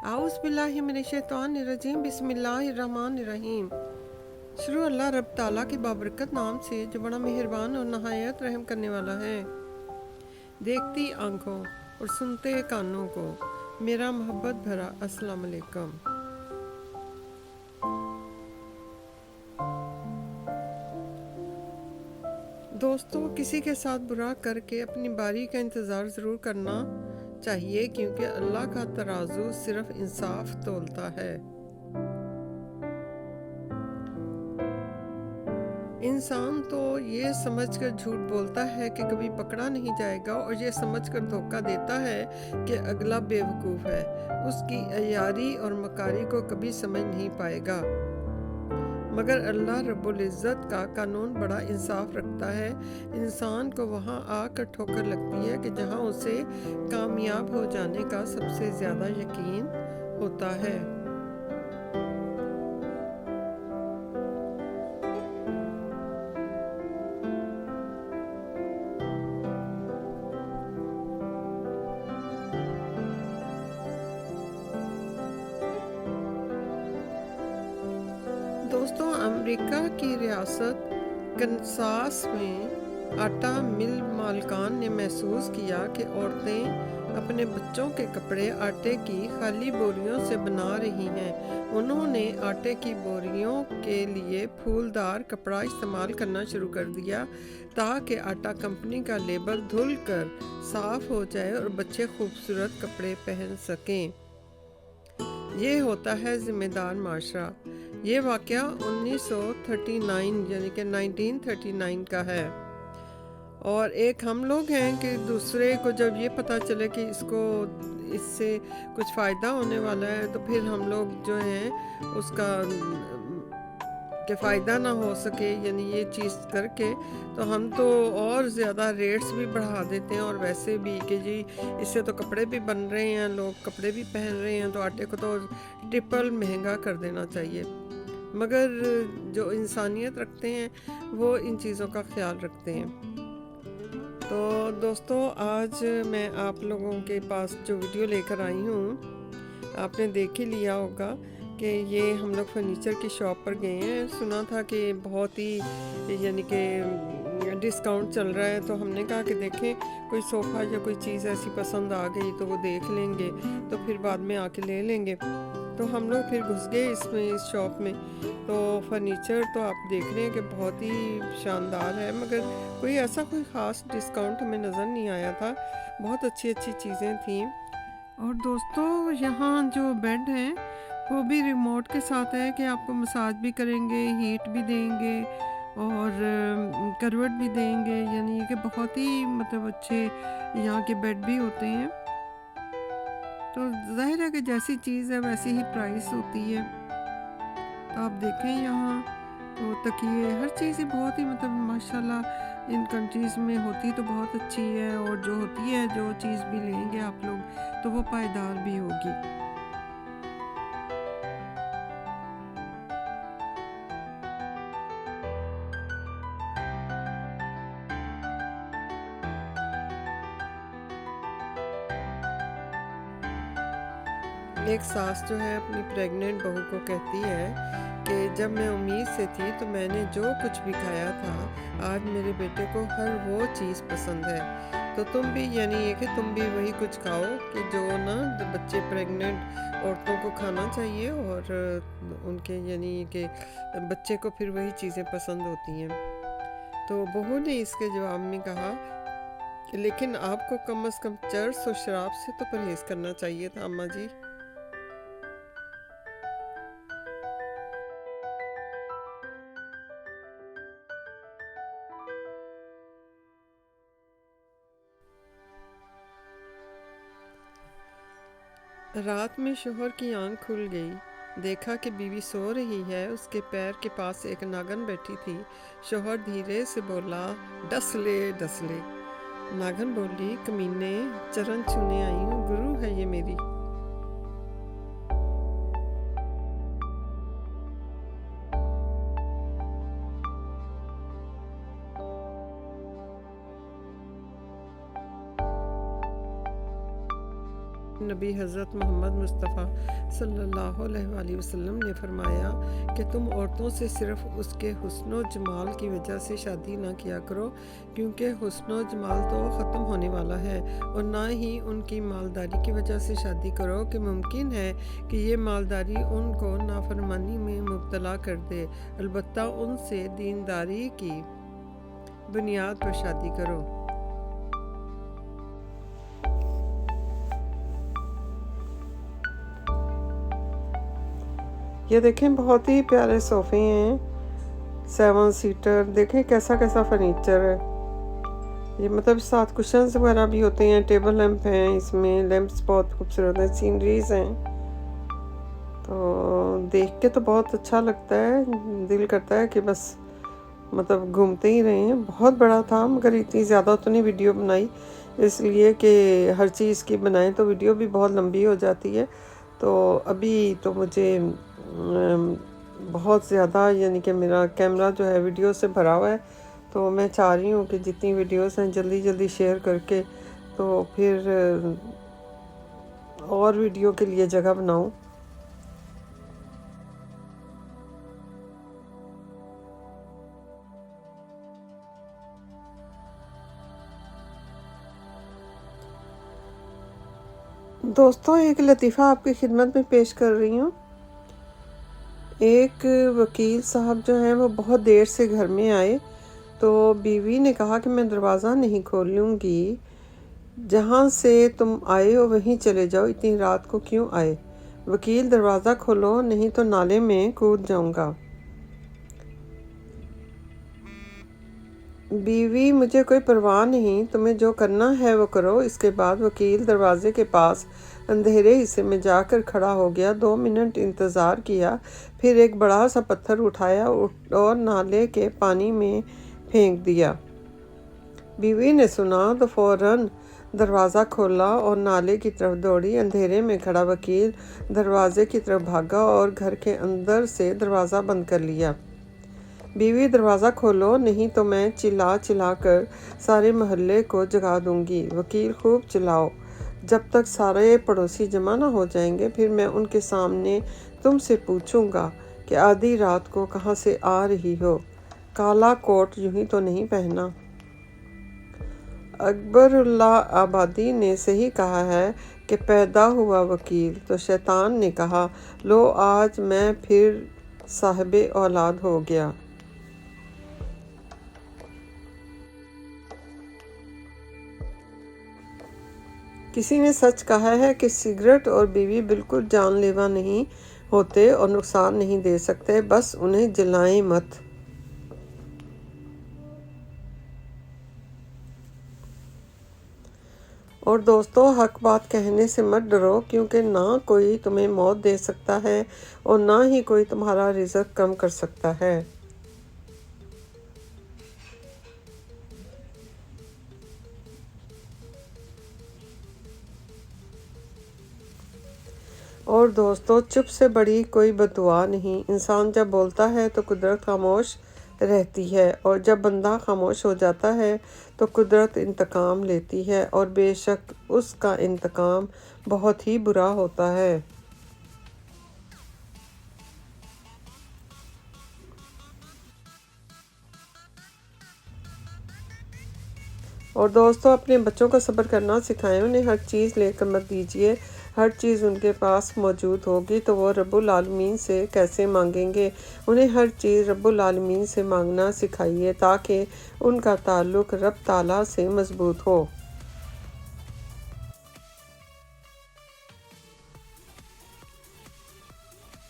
आउज़ बिल्लाहि मिनश्शैतानिर्रजीम बिस्मिल्लाहिर्रहमानिर्रहीम। शुरू अल्लाह रब ताला के बाबरकत नाम से जो बड़ा मेहरबान और नहायत रहम करने वाला है। देखती आँखों और सुनते कानों को मेरा मोहब्बत भरा अस्सलाम वालेकुम। दोस्तों, किसी के साथ बुरा करके अपनी बारी का इंतज़ार ज़रूर करना चाहिए, क्योंकि अल्लाह का तराजू सिर्फ इंसाफ तोलता है। इंसान तो ये समझकर झूठ बोलता है कि कभी पकड़ा नहीं जाएगा, और ये समझकर धोखा देता है कि अगला बेवकूफ़ है, उसकी अयारी और मकारी को कभी समझ नहीं पाएगा। मगर अल्लाह रब्बुल इज़्ज़त का कानून बड़ा इंसाफ रखता है। इंसान को वहाँ आकर ठोकर लगती है कि जहाँ उसे कामयाब हो जाने का सबसे ज़्यादा यकीन होता है। दोस्तों, अमेरिका की रियासत कनसास में आटा मिल मालिकान ने महसूस किया कि औरतें अपने बच्चों के कपड़े आटे की खाली बोरियों से बना रही हैं। उन्होंने आटे की बोरियों के लिए फूलदार कपड़ा इस्तेमाल करना शुरू कर दिया, ताकि आटा कंपनी का लेबल धुल कर साफ हो जाए और बच्चे खूबसूरत कपड़े पहन सकें। ये होता है ज़िम्मेदार माशरा। ये वाक़या 1939 यानी कि 1939 का है। और एक हम लोग हैं कि दूसरे को जब ये पता चले कि इससे कुछ फ़ायदा होने वाला है, तो फिर हम लोग जो हैं उसका कि फ़ायदा ना हो सके, यानी ये चीज़ करके तो हम तो और ज़्यादा रेट्स भी बढ़ा देते हैं। और वैसे भी कि जी इससे तो कपड़े भी बन रहे हैं, लोग कपड़े भी पहन रहे हैं, तो आटे को तो ट्रिपल महंगा कर देना चाहिए। मगर जो इंसानियत रखते हैं वो इन चीज़ों का ख्याल रखते हैं। तो दोस्तों, आज मैं आप लोगों के पास जो वीडियो लेकर आई हूँ, आपने देख ही लिया होगा कि ये हम लोग फर्नीचर की शॉप पर गए हैं। सुना था कि बहुत ही यानी कि डिस्काउंट चल रहा है, तो हमने कहा कि देखें कोई सोफ़ा या कोई चीज़ ऐसी पसंद आ गई तो वो देख लेंगे, तो फिर बाद में आके ले लेंगे। तो हम लोग फिर घुस गए इस शॉप में। तो फर्नीचर तो आप देख रहे हैं कि बहुत ही शानदार है, मगर कोई ख़ास डिस्काउंट हमें नज़र नहीं आया था। बहुत अच्छी अच्छी चीज़ें थीं। और दोस्तों, यहाँ जो बेड है वो भी रिमोट के साथ है कि आपको मसाज भी करेंगे, हीट भी देंगे और करवट भी देंगे, यानी कि बहुत ही मतलब अच्छे यहाँ के बेड भी होते हैं। तो ज़ाहिर है कि जैसी चीज़ है वैसी ही प्राइस होती है। तो आप देखें यहाँ तो तकिए, हर चीज़ ही बहुत ही मतलब माशाल्लाह इन कंट्रीज़ में होती तो बहुत अच्छी है, और जो होती है जो चीज़ भी लेंगे आप लोग तो वो पायदार भी होगी। एक सास जो है अपनी प्रेग्नेंट बहू को कहती है कि जब मैं उम्मीद से थी तो मैंने जो कुछ भी खाया था, आज मेरे बेटे को हर वो चीज़ पसंद है। तो तुम भी, यानी ये कि तुम भी वही कुछ खाओ कि जो ना बच्चे प्रेग्नेंट औरतों को खाना चाहिए, और उनके यानी कि बच्चे को फिर वही चीज़ें पसंद होती हैं। तो बहू ने इसके जवाब में कहा कि लेकिन आपको कम से कम चर्स और शराब से तो परहेज़ करना चाहिए था अम्मा जी। रात में शोहर की आंख खुल गई। देखा कि बीवी सो रही है, उसके पैर के पास एक नागन बैठी थी। शोहर धीरे से बोला, डस ले डस ले। नागन बोली, कमीने, चरण छूने आई हूँ, गुरु है ये मेरी। नबी हज़रत मोहम्मद मुस्तफ़ा सल्लल्लाहु अलैहि वसल्लम ने फरमाया कि तुम औरतों से सिर्फ़ उसके हुस्न व जमाल की वजह से शादी ना किया करो, क्योंकि हुस्न व जमाल तो ख़त्म होने वाला है, और ना ही उनकी मालदारी की वजह से शादी करो कि मुमकिन है कि ये मालदारी उनको नाफरमानी में मुब्तला कर दे। अलबत्ता उनसे दीनदारी की बुनियाद पर शादी करो। ये देखें, बहुत ही प्यारे सोफ़े हैं, 7 सीटर। देखें कैसा कैसा फर्नीचर है ये, मतलब साथ कुशन्स वगैरह भी होते हैं, टेबल लैंप हैं इसमें, लैंप्स बहुत खूबसूरत हैं, सीनरीज हैं। तो देख के तो बहुत अच्छा लगता है, दिल करता है कि बस मतलब घूमते ही रहे हैं। बहुत बड़ा था, मगर इतनी ज़्यादा तो नहीं वीडियो बनाई, इसलिए कि हर चीज़ की बनाएं तो वीडियो भी बहुत लंबी हो जाती है। तो अभी तो मुझे बहुत ज़्यादा, यानी कि मेरा कैमरा जो है वीडियो से भरा हुआ है, तो मैं चाह रही हूँ कि जितनी वीडियोस हैं जल्दी जल्दी शेयर करके तो फिर और वीडियो के लिए जगह बनाऊँ। दोस्तों, एक लतीफ़ा आपकी खिदमत में पेश कर रही हूँ। एक वकील साहब जो हैं वो बहुत देर से घर में आए, तो बीवी ने कहा कि मैं दरवाज़ा नहीं खोलूँगी, जहाँ से तुम आए हो वहीं चले जाओ, इतनी रात को क्यों आए। वकील, दरवाज़ा खोलो नहीं तो नाले में कूद जाऊँगा। बीवी, मुझे कोई परवाह नहीं, तुम्हें जो करना है वो करो। इसके बाद वकील दरवाजे के पास अंधेरे हिस्से में जाकर खड़ा हो गया। 2 मिनट इंतज़ार किया, फिर एक बड़ा सा पत्थर उठाया और नाले के पानी में फेंक दिया। बीवी ने सुना तो फौरन दरवाज़ा खोला और नाले की तरफ दौड़ी। अंधेरे में खड़ा वकील दरवाजे की तरफ भागा और घर के अंदर से दरवाज़ा बंद कर लिया। बीवी, दरवाज़ा खोलो नहीं तो मैं चिल्ला चिल्ला कर सारे मोहल्ले को जगा दूंगी। वकील, खूब चिल्लाओ जब तक सारे पड़ोसी जमा ना हो जाएंगे, फिर मैं उनके सामने तुमसे पूछूंगा कि आधी रात को कहाँ से आ रही हो। काला कोट यूं ही तो नहीं पहना। अकबरुल्लाह आबादी ने सही कहा है कि पैदा हुआ वकील तो शैतान ने कहा, लो आज मैं फिर साहिबे औलाद हो गया। किसी ने सच कहा है कि सिगरेट और बीवी बिल्कुल जानलेवा नहीं होते और नुकसान नहीं दे सकते, बस उन्हें जलाएं मत। और दोस्तों, हक बात कहने से मत डरो, क्योंकि ना कोई तुम्हें मौत दे सकता है और ना ही कोई तुम्हारा रिज़्क कम कर सकता है। और दोस्तों, चुप से बड़ी कोई बददुआ नहीं। इंसान जब बोलता है तो कुदरत खामोश रहती है, और जब बंदा खामोश हो जाता है तो कुदरत इंतकाम लेती है, और बेशक उसका इंतकाम बहुत ही बुरा होता है। और दोस्तों, अपने बच्चों को सब्र करना सिखाएं, उन्हें हर चीज़ लेकर मत दीजिए। हर चीज़ उनके पास मौजूद होगी तो वो रब्बुल आलमीन से कैसे मांगेंगे। उन्हें हर चीज़ रब्बुल आलमीन से मांगना सिखाइए, ताकि उनका ताल्लुक़ रब ताला से मजबूत हो।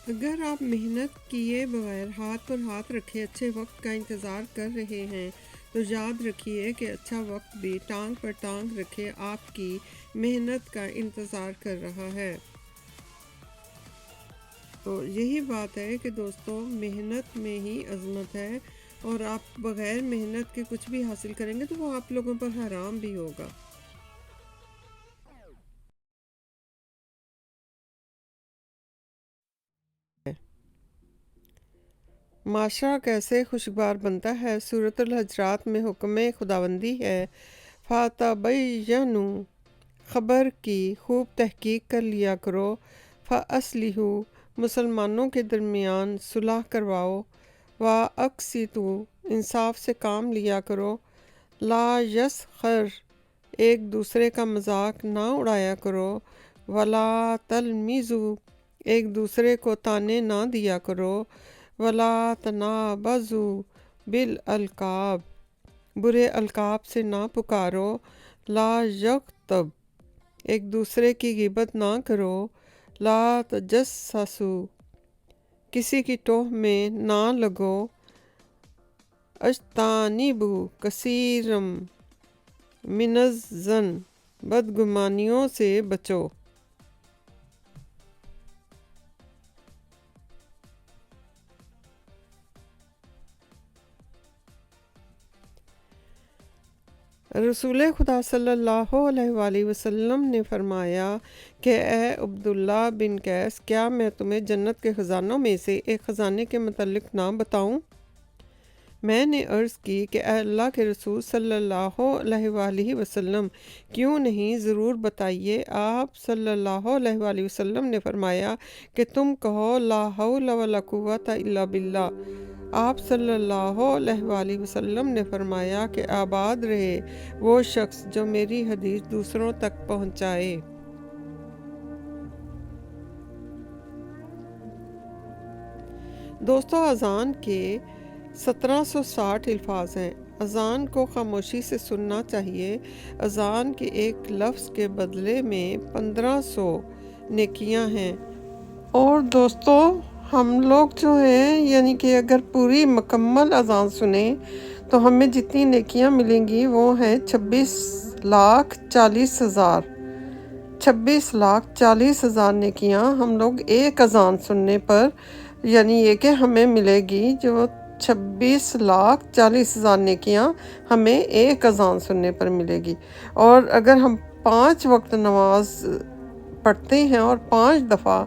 अगर आप मेहनत किए बगैर हाथ पर हाथ रखे अच्छे वक्त का इंतज़ार कर रहे हैं, तो याद रखिए कि अच्छा वक्त भी टांग पर टांग रखे आपकी मेहनत का इंतज़ार कर रहा है। तो यही बात है कि दोस्तों, मेहनत में ही अज़मत है, और आप बग़ैर मेहनत के कुछ भी हासिल करेंगे तो वो आप लोगों पर हराम भी होगा। माशरा कैसे खुशगवार बनता है। सूरतुल हजरात में हुक्म खुदावंदी है, फ़ातबय्यनु خبر کی خوب تحقیق کر لیا کرو۔ فَأَصْلِحُوا، مسلمانوں کے درمیان صلح کرواؤ۔ وَأَقْسِطُوا، انصاف سے کام لیا کرو۔ لا یسخر، ایک دوسرے کا مذاق نہ اڑایا کرو۔ ولا تلمزوا، ایک دوسرے کو طعنے نہ دیا کرو۔ ولا تنابزوا بالالقاب، برے القاب سے نہ پکارو۔ لا یغتب، ایک دوسرے کی غیبت نہ کرو۔ لا تجسسوا، کسی کی ٹوہ میں نہ لگو۔ اجتنبوا کثیرا من الظن، بدگمانیوں سے بچو۔ رسول خدا صلی اللہ علیہ وآلہ وسلم نے فرمایا کہ اے عبداللہ بن قیس، کیا میں تمہیں جنت کے خزانوں میں سے ایک خزانے کے متعلق نہ بتاؤں؟ میں نے عرض کی کہ اے اللہ کے رسول صلی اللہ علیہ وآلہ وسلم، کیوں نہیں، ضرور بتائیے۔ آپ صلی اللہ علیہ وآلہ وسلم نے فرمایا کہ تم کہو لا حول ولا قوت الا باللہ۔ آپ صلی اللہ علیہ وآلہ وسلم نے فرمایا کہ آباد رہے وہ شخص جو میری حدیث دوسروں تک پہنچائے۔ دوستو، اذان کے 1760 الفاظ ہیں۔ اذان کو خاموشی سے سننا چاہیے۔ اذان کے ایک لفظ کے بدلے میں 1500 نیکیاں ہیں۔ اور دوستو، ہم لوگ جو ہیں یعنی کہ اگر پوری مکمل اذان سنیں تو ہمیں جتنی نیکیاں ملیں گی وہ ہیں 26,40,000۔ 26,40,000 نیکیاں ہم لوگ ایک اذان سننے پر، یعنی یہ کہ ہمیں ملے گی جو 26,40,000 نیکیاں ہمیں ایک اذان سننے پر ملے گی۔ اور اگر ہم 5 وقت نماز پڑھتے ہیں اور 5 دفعہ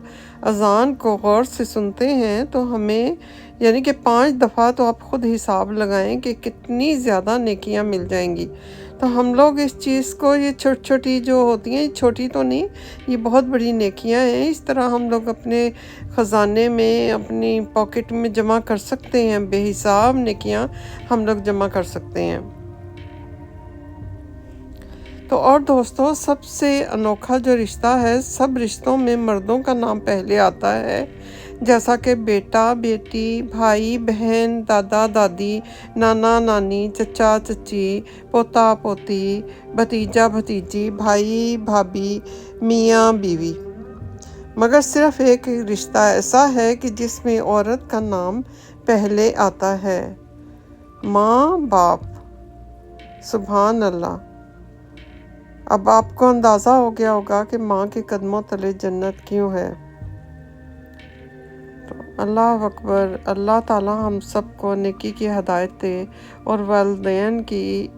اذان کو غور سے سنتے ہیں تو ہمیں یعنی کہ 5 دفعہ تو آپ خود حساب لگائیں کہ کتنی زیادہ نیکیاں مل جائیں گی۔ تو ہم لوگ اس چیز کو، یہ چھوٹی چھوٹی جو ہوتی ہیں، چھوٹی تو نہیں، یہ بہت بڑی نیکیاں ہیں، اس طرح ہم لوگ اپنے خزانے میں، اپنی پاکٹ میں جمع کر سکتے ہیں۔ بے حساب نیکیاں ہم لوگ جمع کر سکتے ہیں۔ تو اور دوستو، سب سے انوکھا جو رشتہ ہے، سب رشتوں میں مردوں کا نام پہلے آتا ہے، جیسا کہ بیٹا بیٹی، بھائی بہن، دادا دادی، نانا نانی، چچا چچی، پوتا پوتی، بھتیجا بھتیجی، بھائی بھابھی، میاں بیوی۔ مگر صرف ایک رشتہ ایسا ہے کہ جس میں عورت کا نام پہلے آتا ہے، ماں باپ۔ سبحان اللہ۔ اب آپ کو اندازہ ہو گیا ہوگا کہ ماں کے قدموں تلے جنت کیوں ہے۔ تو اللہ اکبر، اللہ تعالی ہم سب کو نیکی کی ہدایت دے اور والدین کی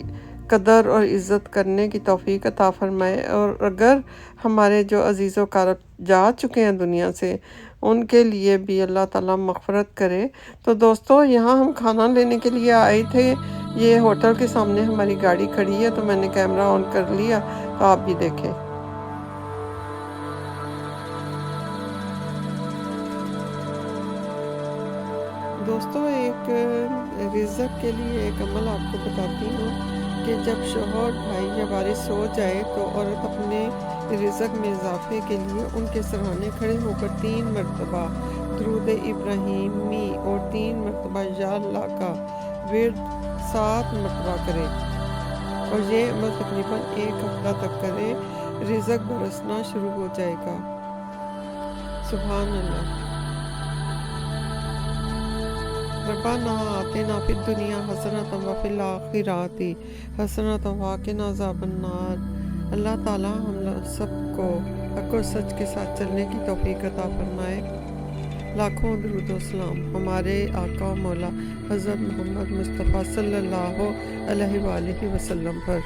قدر اور عزت کرنے کی توفیق عطا فرمائے۔ اور اگر ہمارے جو عزیز و اقارب جا چکے ہیں دنیا سے، ان کے لیے بھی اللہ تعالیٰ مغفرت کرے۔ تو دوستو، یہاں ہم کھانا لینے کے لیے آئے تھے، یہ ہوٹل کے سامنے ہماری گاڑی کھڑی ہے، تو میں نے کیمرہ آن کر لیا، تو آپ بھی دیکھیں۔ دوستو، ایک رزق کے لیے ایک عمل آپ کو بتاتی ہوں کہ جب شوہر، بھائی یا وارث سو جائے تو عورت اپنے رزق میں اضافے کے لیے ان کے سرہانے کھڑے ہو کر 3 مرتبہ درود ابراہیمی اور 3 مرتبہ یا اللہ کا ورد 7 مرتبہ کرے، اور یہ عمل تقریباً 1 ہفتہ تک کرے، رزق برسنا شروع ہو جائے گا۔ سبحان اللہ۔ ربنا آتنا فی الدنیا حسنۃ وفی الآخرۃ حسنۃ وقنا عذاب النار۔ اللہ تعالیٰ ہم سب کو حق و سچ کے ساتھ چلنے کی توفیق عطا فرمائے۔ لاکھوں درود و سلام ہمارے آقا و مولا حضرت محمد مصطفیٰ صلی اللہ علیہ وآلہ وسلم پر۔